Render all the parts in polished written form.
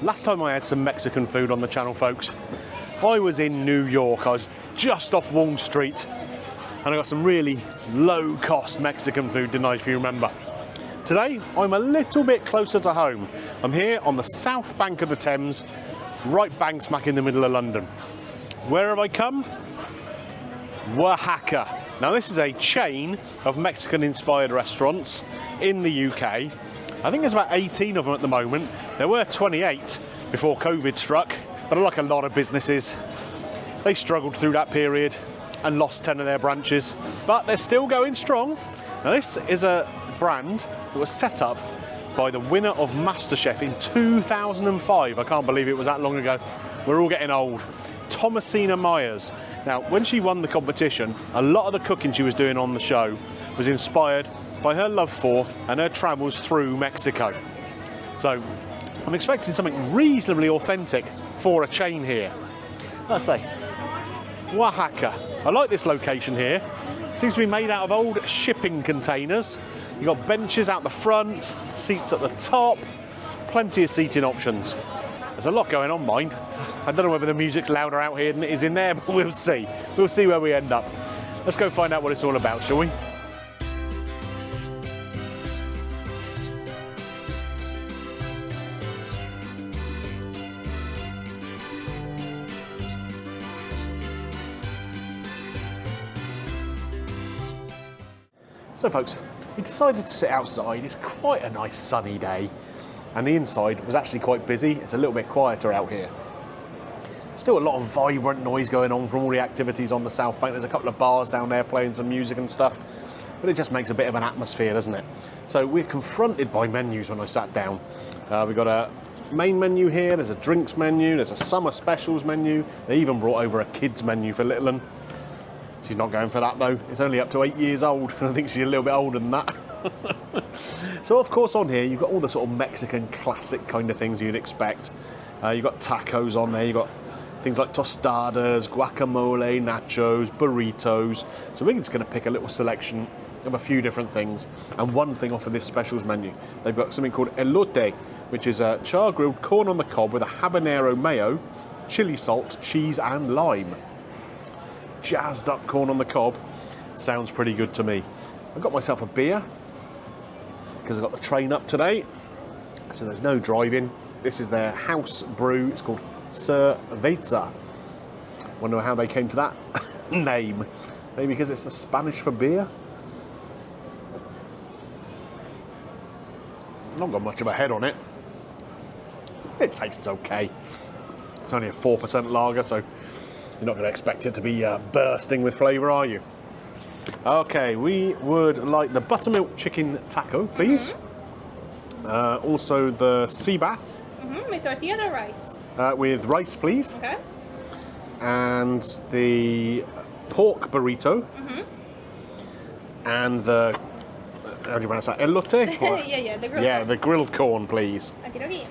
Last time I had some Mexican food on the channel, folks, I was in New York. I was just off Wall Street and I got some really low-cost Mexican food, didn't I, if you remember? Today, I'm a little bit closer to home. I'm here on the south bank of the Thames, right bang smack in the middle of London. Where have I come? Wahaca. Now, this is a chain of Mexican-inspired restaurants in the UK. I think there's about 18 of them at the moment. There were 28 before COVID struck, but like a lot of businesses, they struggled through that period and lost 10 of their branches, but they're still going strong. Now, this is a brand that was set up by the winner of Masterchef in 2005. I can't believe it was that long ago. We're all getting old. Thomasina Miers. Now, when she won the competition, a lot of the cooking she was doing on the show was inspired by her love for and her travels through Mexico. So, I'm expecting something reasonably authentic for a chain here. Let's say, Wahaca. I like this location here. It seems to be made out of old shipping containers. You've got benches out the front, seats at the top, plenty of seating options. There's a lot going on, mind. I don't know whether the music's louder out here than it is in there, but we'll see. We'll see where we end up. Let's go find out what it's all about, shall we? So folks, we decided to sit outside. It's quite a nice sunny day and the inside was actually quite busy. It's a little bit quieter out here. Still a lot of vibrant noise going on from all the activities on the South Bank. There's a couple of bars down there playing some music and stuff, but it just makes a bit of an atmosphere, doesn't it? So we're confronted by menus when I sat down. We've got a main menu here, there's a drinks menu, there's a summer specials menu. They even brought over a kids menu for little one. She's not going for that though. It's only up to 8 years old. I think she's a little bit older than that. So of course on here you've got all the sort of Mexican classic kind of things you'd expect. You've got tacos on there, you've got things like tostadas, guacamole, nachos, burritos. So we're just going to pick a little selection of a few different things. And one thing off of this specials menu, they've got something called elote, which is a char-grilled corn on the cob with a habanero mayo, chili salt, cheese and lime. Jazzed up corn on the cob. Sounds pretty good to me. I've got myself a beer because I've got the train up today, so there's no driving. This is their house brew. It's called Cerveza. Wonder how they came to that name. Maybe because it's the Spanish for beer. Not got much of a head on it. It tastes okay. It's only a 4% lager, so you're not going to expect it to be bursting with flavour, are you? Okay, we would like the buttermilk chicken taco, please. Also the sea bass. With tortillas or rice? With rice, please. Okay. And the pork burrito. And the, how do you pronounce that? Elote? yeah, the grilled corn. The grilled corn, please. Okay.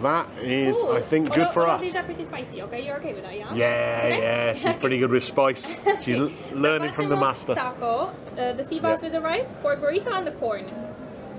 That is, I think, good for us. These are pretty spicy, okay? You're okay with that, yeah? Yeah, she's pretty good with spice. She's learning from the master. Taco, the sea bass with the rice, pork burrito, and the corn.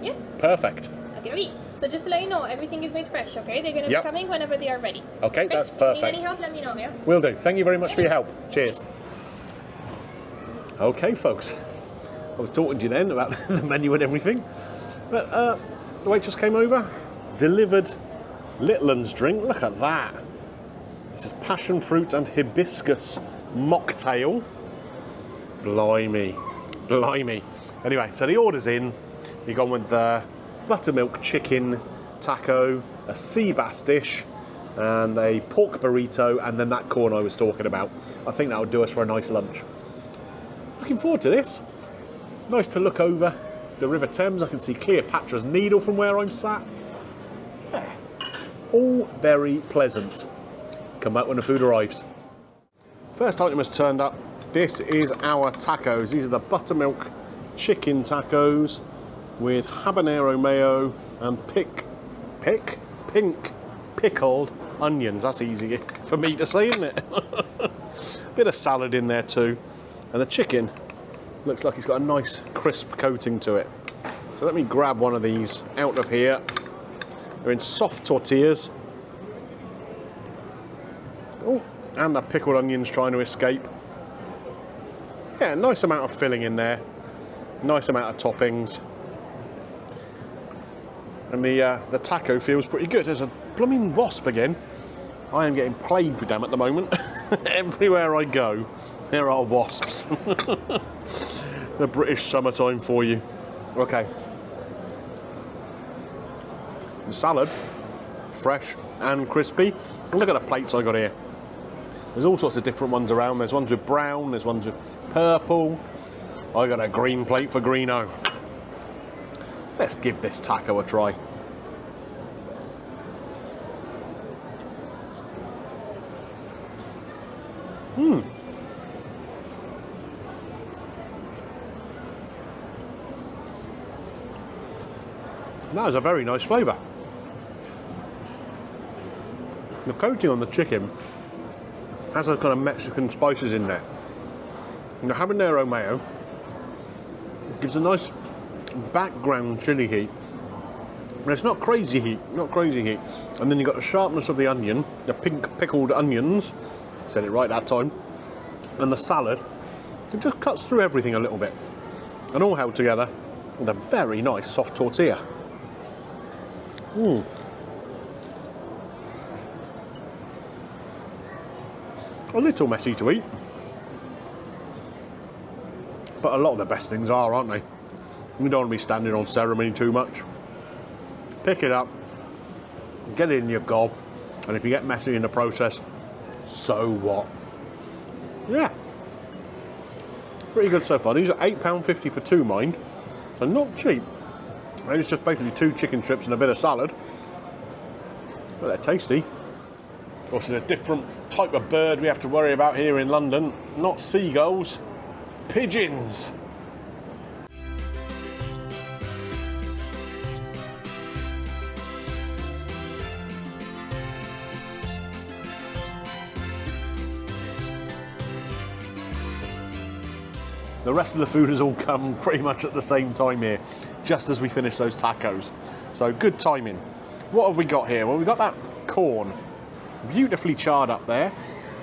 Yes? Perfect. Okay. So just to let you know, everything is made fresh, okay? They're going to be coming whenever they are ready. Okay, that's If perfect. you need any help, let me know, yeah? Will do. Thank you very much for your help. Cheers. Okay, folks. I was talking to you then about the menu and everything, but the waitress came over, delivered Little's drink. Look at that. This is passion fruit and hibiscus mocktail. Blimey. Anyway, so the order's in. You've gone with the buttermilk chicken taco, a sea bass dish, and a pork burrito, and then that corn I was talking about. I think that would do us for a nice lunch. Looking forward to this. Nice to look over the River Thames. I can see Cleopatra's Needle from where I'm sat. Yeah. All very pleasant. Come back when the food arrives. First item has turned up. This is our tacos. These are the buttermilk chicken tacos with habanero mayo and pink pickled onions. That's easy for me to say, isn't it? Bit of salad in there too. And the chicken looks like it's got a nice crisp coating to it. So let me grab one of these out of here. They're in soft tortillas. and the pickled onions trying to escape. Yeah, nice amount of filling in there. Nice amount of toppings. And the taco feels pretty good. There's a blooming wasp again. I am getting plagued with them at the moment. Everywhere I go, there are wasps. The British summertime for you. Okay. The salad, fresh and crispy. And look at the plates I got here. There's all sorts of different ones around. There's ones with brown, there's ones with purple. I got a green plate for Greeno. Let's give this taco a try. That is a very nice flavour. The coating on the chicken has a kind of Mexican spices in there. And the habanero mayo gives a nice background chili heat. And it's not crazy heat, not crazy heat. And then you've got the sharpness of the onion, the pink pickled onions, said it right that time, and the salad. It just cuts through everything a little bit. And all held together with a very nice soft tortilla. A little messy to eat, but a lot of the best things are, aren't they? You don't want to be standing on ceremony too much. Pick it up, get it in your gob, and if you get messy in the process, so what? Yeah. Pretty good so far. These are £8.50 for two, mind. So not cheap. And it's just basically 2 chicken strips and a bit of salad. But they're tasty. Of course, it's a different type of bird we have to worry about here in London. Not seagulls, pigeons. The rest of the food has all come pretty much at the same time here, just as we finish those tacos. So good timing. What have we got here? Well, we've got that corn, beautifully charred up there,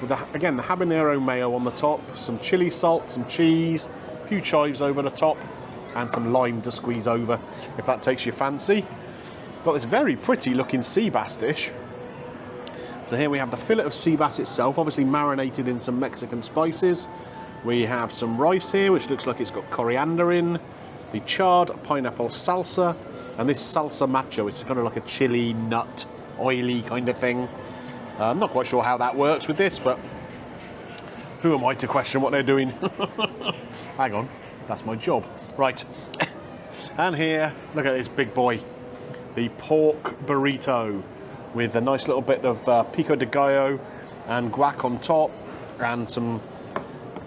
with again the habanero mayo on the top, some chili salt, some cheese, a few chives over the top, and some lime to squeeze over, if that takes your fancy. Got this very pretty looking sea bass dish. So here we have the fillet of sea bass itself, obviously marinated in some Mexican spices. We have some rice here, which looks like it's got coriander in, the charred pineapple salsa, and this salsa macho, which is kind of like a chili nut, oily kind of thing. I'm not quite sure how that works with this, but who am I to question what they're doing? Hang on, that's my job. Right, and here, look at this big boy, the pork burrito, with a nice little bit of pico de gallo and guac on top, and some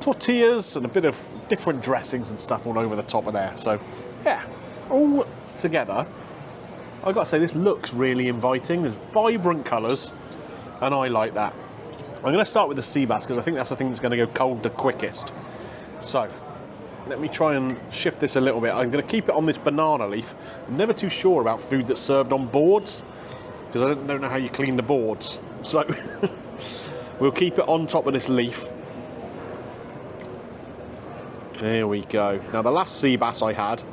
tortillas and a bit of different dressings and stuff all over the top of there. So yeah, all together, I've got to say this looks really inviting. There's vibrant colours and I like that. I'm going to start with the sea bass because I think that's the thing that's going to go cold the quickest. So let me try and shift this a little bit. I'm going to keep it on this banana leaf. I'm never too sure about food that's served on boards because I don't know how you clean the boards. So we'll keep it on top of this leaf. There we go. Now the last sea bass I had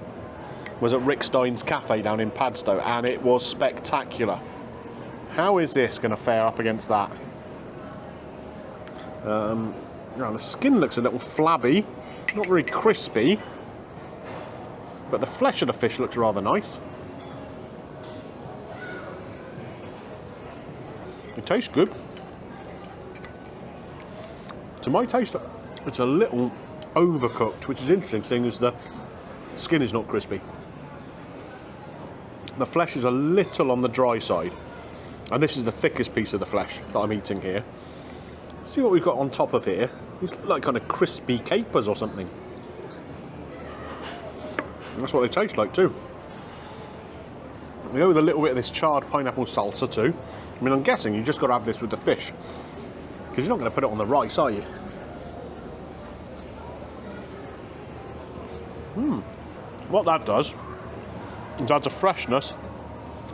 was at Rick Stein's Cafe down in Padstow, and it was spectacular. How is this going to fare up against that? Now the skin looks a little flabby, not very crispy, but the flesh of the fish looks rather nice. It tastes good. To my taste, it's a little overcooked, which is interesting, seeing as the skin is not crispy. The flesh is a little on the dry side, and this is the thickest piece of the flesh that I'm eating here. Let's see what we've got on top of here. These look like kind of crispy capers or something. And that's what they taste like too. We go with a little bit of this charred pineapple salsa too. I mean, I'm guessing you just got to have this with the fish, because you're not going to put it on the rice, are you? What that does is adds a freshness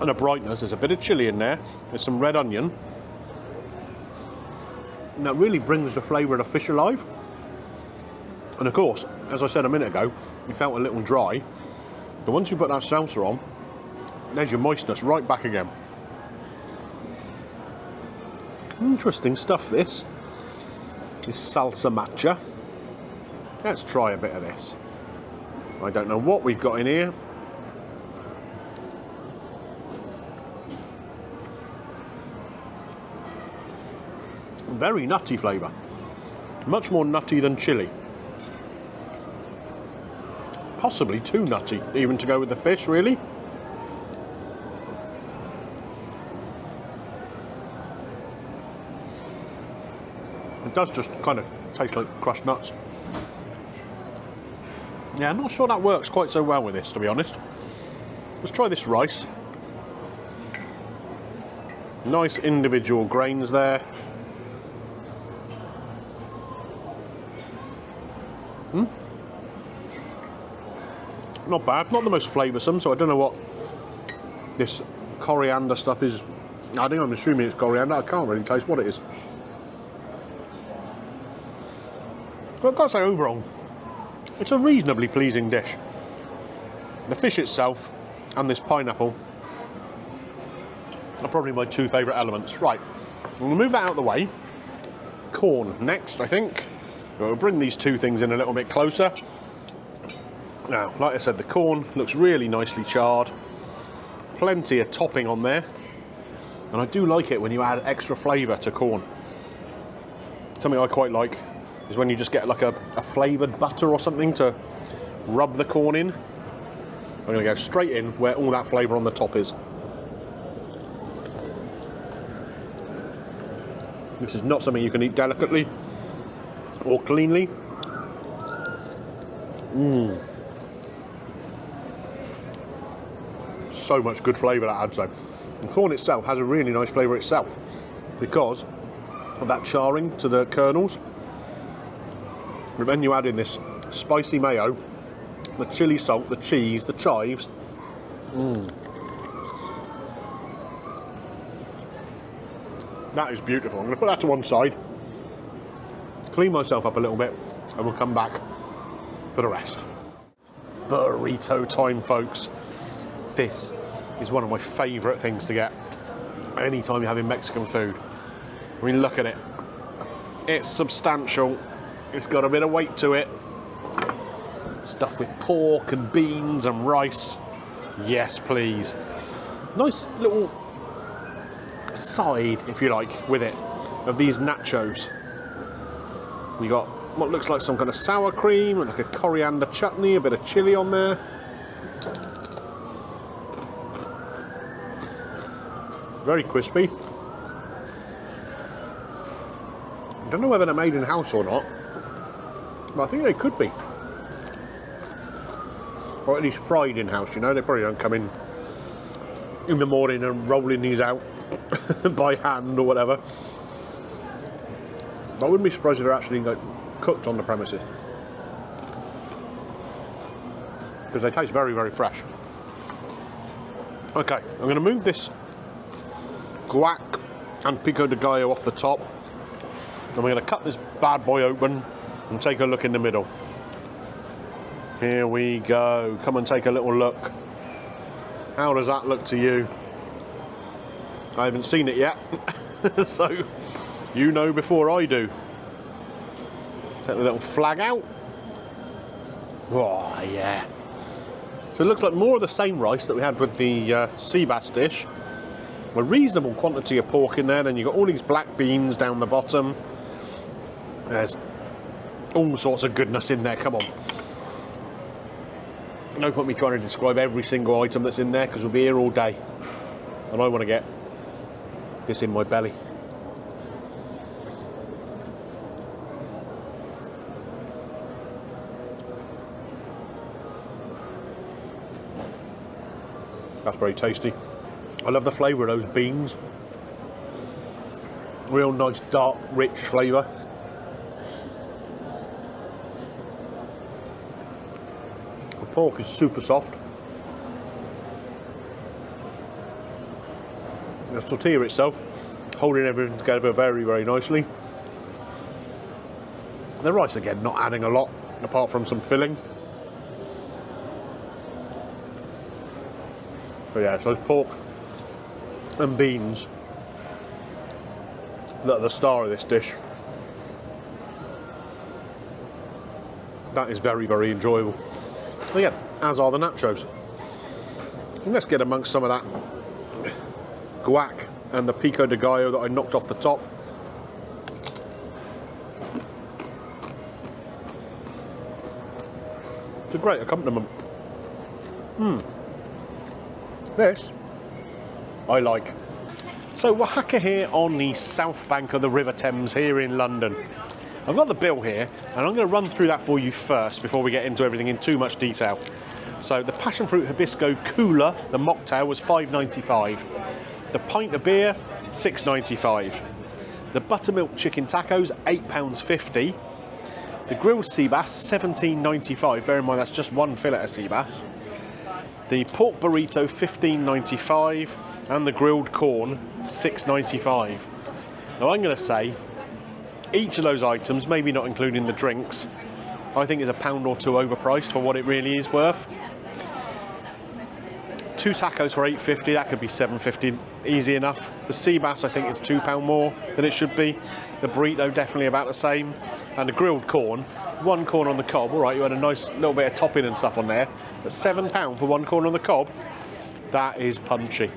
and a brightness. There's a bit of chilli in there. There's some red onion. And that really brings the flavour of the fish alive. And of course, as I said a minute ago, you felt a little dry. But once you put that salsa on, there's your moistness right back again. Interesting stuff, this. This salsa matcha. Let's try a bit of this. I don't know what we've got in here. Very nutty flavour. Much more nutty than chilli. Possibly too nutty, even to go with the fish, really. It does just kind of taste like crushed nuts. Yeah, I'm not sure that works quite so well with this, to be honest. Let's try this rice. Nice individual grains there. Not bad, not the most flavoursome, so I don't know what this coriander stuff is. I think I'm assuming it's coriander. I can't really taste what it is. But I've got to say, overall, it's a reasonably pleasing dish. The fish itself and this pineapple are probably my two favourite elements. Right, we'll move that out of the way. Corn next, I think. We'll bring these two things in a little bit closer. Now, like I said, the corn looks really nicely charred. Plenty of topping on there. And I do like it when you add extra flavour to corn. Something I quite like is when you just get like a flavoured butter or something to rub the corn in. I'm going to go straight in where all that flavour on the top is. This is not something you can eat delicately or cleanly. So much good flavour that adds though. And corn itself has a really nice flavour itself because of that charring to the kernels. But then you add in this spicy mayo, the chilli salt, the cheese, the chives. That is beautiful. I'm going to put that to one side, clean myself up a little bit, and we'll come back for the rest. Burrito time, folks. This is one of my favourite things to get anytime you're having Mexican food. I mean, look at it. It's substantial. It's got a bit of weight to it. Stuffed with pork and beans and rice. Yes, please. Nice little side, if you like, with it, of these nachos. We got what looks like some kind of sour cream, and like a coriander chutney, a bit of chili on there. Very crispy. I don't know whether they're made in-house or not, but I think they could be. Or at least fried in-house, you know. They probably don't come in the morning and rolling these out by hand or whatever. I wouldn't be surprised if they're actually like, cooked on the premises, because they taste very, very fresh. Okay, I'm going to move this guac and pico de gallo off the top, and we're going to cut this bad boy open and take a look in the middle. Here we go. Come and take a little look. How does that look to you? I haven't seen it yet, so you know before I do. Take the little flag out. Oh, yeah. So it looks like more of the same rice that we had with the sea bass dish. A reasonable quantity of pork in there. Then you've got all these black beans down the bottom. There's all sorts of goodness in there. Come on. No point me trying to describe every single item that's in there, because we'll be here all day. And I want to get this in my belly. That's very tasty. I love the flavour of those beans. Real nice, dark, rich flavour. The pork is super soft. The tortilla itself, holding everything together very, very nicely. The rice, again, not adding a lot, apart from some filling. So yeah, so it's pork and beans that are the star of this dish. That is very, very enjoyable. Again, as are the nachos. And let's get amongst some of that guac and the pico de gallo that I knocked off the top. It's a great accompaniment. This, I like. So Wahaca here on the south bank of the River Thames here in London. I've got the bill here, and I'm going to run through that for you first before we get into everything in too much detail. So the passion fruit hibisco cooler, the mocktail, was $5.95. The pint of beer, $6.95. The buttermilk chicken tacos, £8.50. The grilled sea bass, $17.95. Bear in mind that's just one fillet of sea bass. The pork burrito, $15.95. And the grilled corn, $6.95. Now I'm going to say each of those items, maybe not including the drinks, I think is a pound or two overpriced for what it really is worth. 2 tacos for $8.50, that could be $7.50, easy enough. The sea bass I think is £2 more than it should be. The burrito definitely about the same. And the grilled corn, 1 corn on the cob. All right, you had a nice little bit of topping and stuff on there, but £7 for 1 corn on the cob, that is punchy.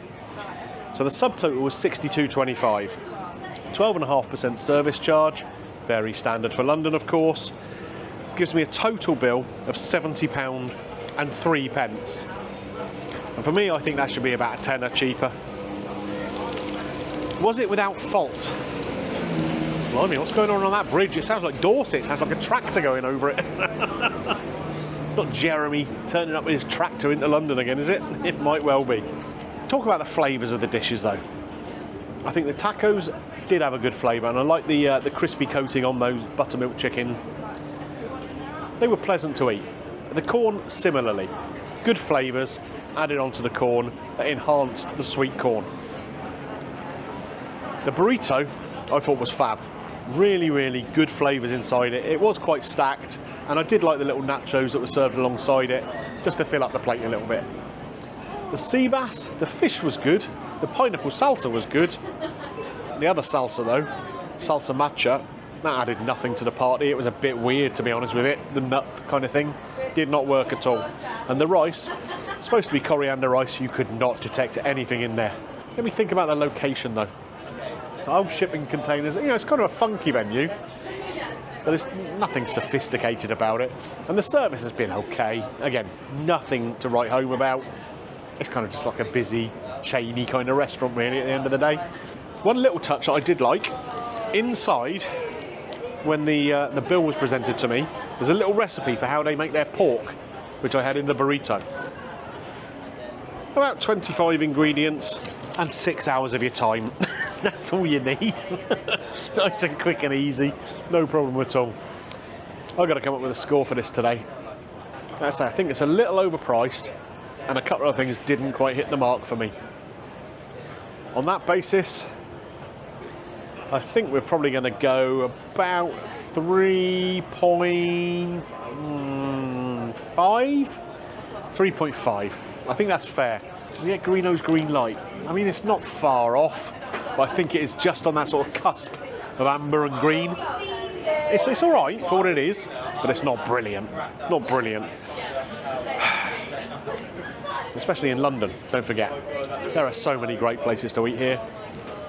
So the subtotal was $62.25. 12.5% service charge, very standard for London, of course. Gives me a total bill of £70 and 3 pence. And for me, I think that should be about a tenner cheaper. Was it without fault? Blimey, what's going on that bridge? It sounds like Dorset. It sounds like a tractor going over it. It's not Jeremy turning up with his tractor into London again, is it? It might well be. Talk about the flavours of the dishes, though. I think the tacos did have a good flavour, and I like the crispy coating on those buttermilk chicken. They were pleasant to eat. The corn, similarly. Good flavours added onto the corn that enhanced the sweet corn. The burrito, I thought, was fab. Really, really good flavours inside it. It was quite stacked, and I did like the little nachos that were served alongside it, just to fill up the plate a little bit. The sea bass, the fish was good. The pineapple salsa was good. The other salsa, though, salsa matcha, that added nothing to the party. It was a bit weird, to be honest with it. The nut kind of thing did not work at all. And the rice, supposed to be coriander rice, you could not detect anything in there. Let me think about the location, though. So old shipping containers, you know, it's kind of a funky venue, but there's nothing sophisticated about it. And the service has been okay. Again, nothing to write home about. It's kind of just like a busy, chainy kind of restaurant, really, at the end of the day. One little touch that I did like, inside, when the bill was presented to me, there's a little recipe for how they make their pork, which I had in the burrito. About 25 ingredients and 6 hours of your time. That's all you need. Nice and quick and easy, no problem at all. I've got to come up with a score for this today. Like I say, I think it's a little overpriced, and a couple of things didn't quite hit the mark for me. On that basis, I think we're probably going to go about 3.5? 3.5. I think that's fair. Does it get Greeno's green light? I mean, it's not far off, but I think it is just on that sort of cusp of amber and green. It's all right for what it is, but it's not brilliant. It's not brilliant. Especially in London, don't forget. There are so many great places to eat here.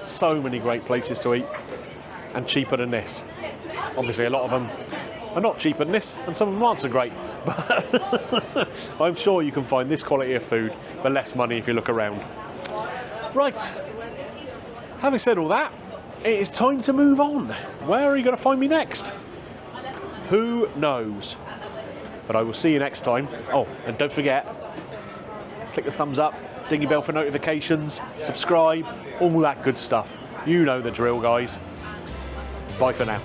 So many great places to eat. And cheaper than this. Obviously, a lot of them are not cheaper than this, and some of them aren't so great. But I'm sure you can find this quality of food for less money if you look around. Right. Having said all that, it is time to move on. Where are you going to find me next? Who knows? But I will see you next time. Oh, and don't forget, click the thumbs up, ding your bell for notifications, subscribe, all that good stuff. You know the drill, guys. Bye for now.